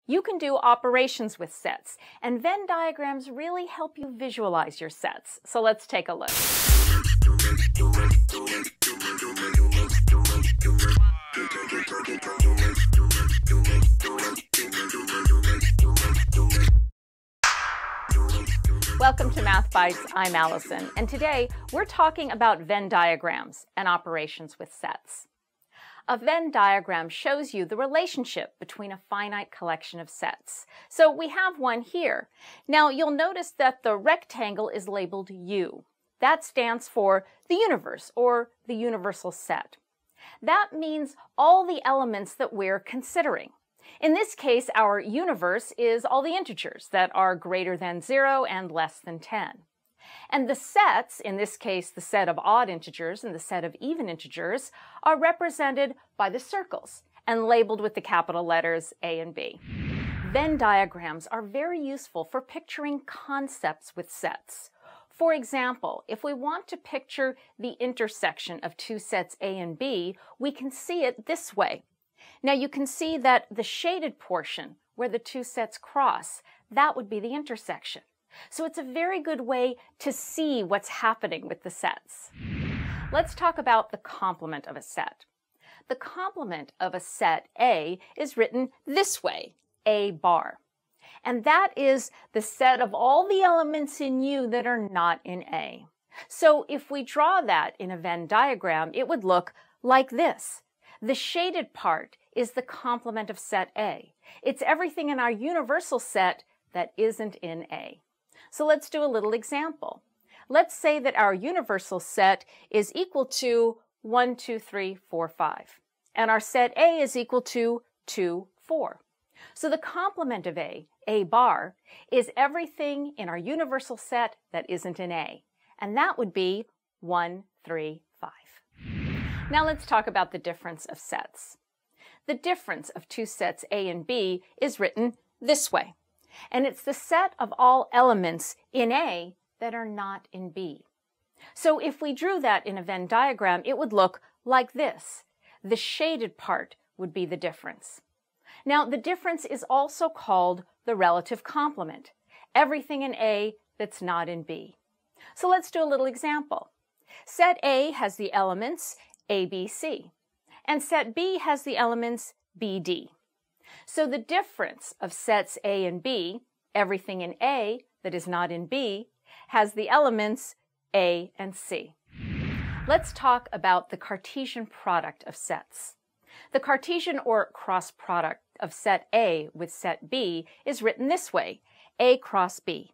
You can do operations with sets, and Venn diagrams really help you visualize your sets. So let's take a look. Welcome to Math Bytes, I'm Allison, and today we're talking about Venn diagrams and operations with sets. A Venn diagram shows you the relationship between a finite collection of sets. So we have one here. Now you'll notice that the rectangle is labeled U. That stands for the universe, or the universal set. That means all the elements that we're considering. In this case, our universe is all the integers that are greater than 0 and less than 10. And the sets, in this case the set of odd integers and the set of even integers, are represented by the circles and labeled with the capital letters A and B. Venn diagrams are very useful for picturing concepts with sets. For example, if we want to picture the intersection of two sets A and B, we can see it this way. Now you can see that the shaded portion where the two sets cross, that would be the intersection. So it's a very good way to see what's happening with the sets. Let's talk about the complement of a set. The complement of a set A is written this way, A bar. And that is the set of all the elements in U that are not in A. So if we draw that in a Venn diagram, it would look like this. The shaded part is the complement of set A. It's everything in our universal set that isn't in A. So let's do a little example. Let's say that our universal set is equal to 1, 2, 3, 4, 5. And our set A is equal to 2, 4. So the complement of A bar, is everything in our universal set that isn't in A. And that would be 1, 3, 5. Now let's talk about the difference of sets. The difference of two sets A and B is written this way. And it's the set of all elements in A that are not in B. So if we drew that in a Venn diagram, it would look like this. The shaded part would be the difference. Now, the difference is also called the relative complement, everything in A that's not in B. So let's do a little example. Set A has the elements A, B, C, and set B has the elements B, D. So the difference of sets A and B, everything in A that is not in B, has the elements A and C. Let's talk about the Cartesian product of sets. The Cartesian or cross product of set A with set B is written this way, A cross B.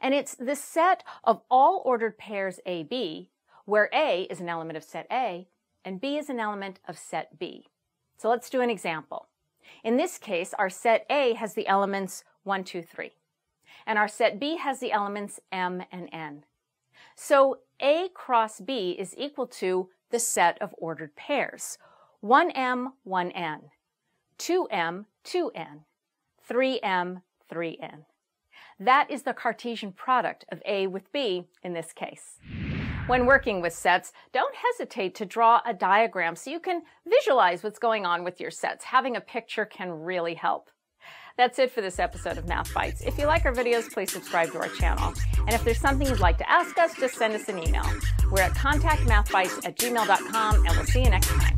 And it's the set of all ordered pairs AB, where A is an element of set A and B is an element of set B. So let's do an example. In this case, our set A has the elements 1, 2, 3. And our set B has the elements M and N. So A cross B is equal to the set of ordered pairs. 1M, 1N, 2M, 2N, 3M, 3N. That is the Cartesian product of A with B in this case. When working with sets, don't hesitate to draw a diagram so you can visualize what's going on with your sets. Having a picture can really help. That's it for this episode of Math Bytes. If you like our videos, please subscribe to our channel. And if there's something you'd like to ask us, just send us an email. We're at contactmathbytes@gmail.com, and we'll see you next time.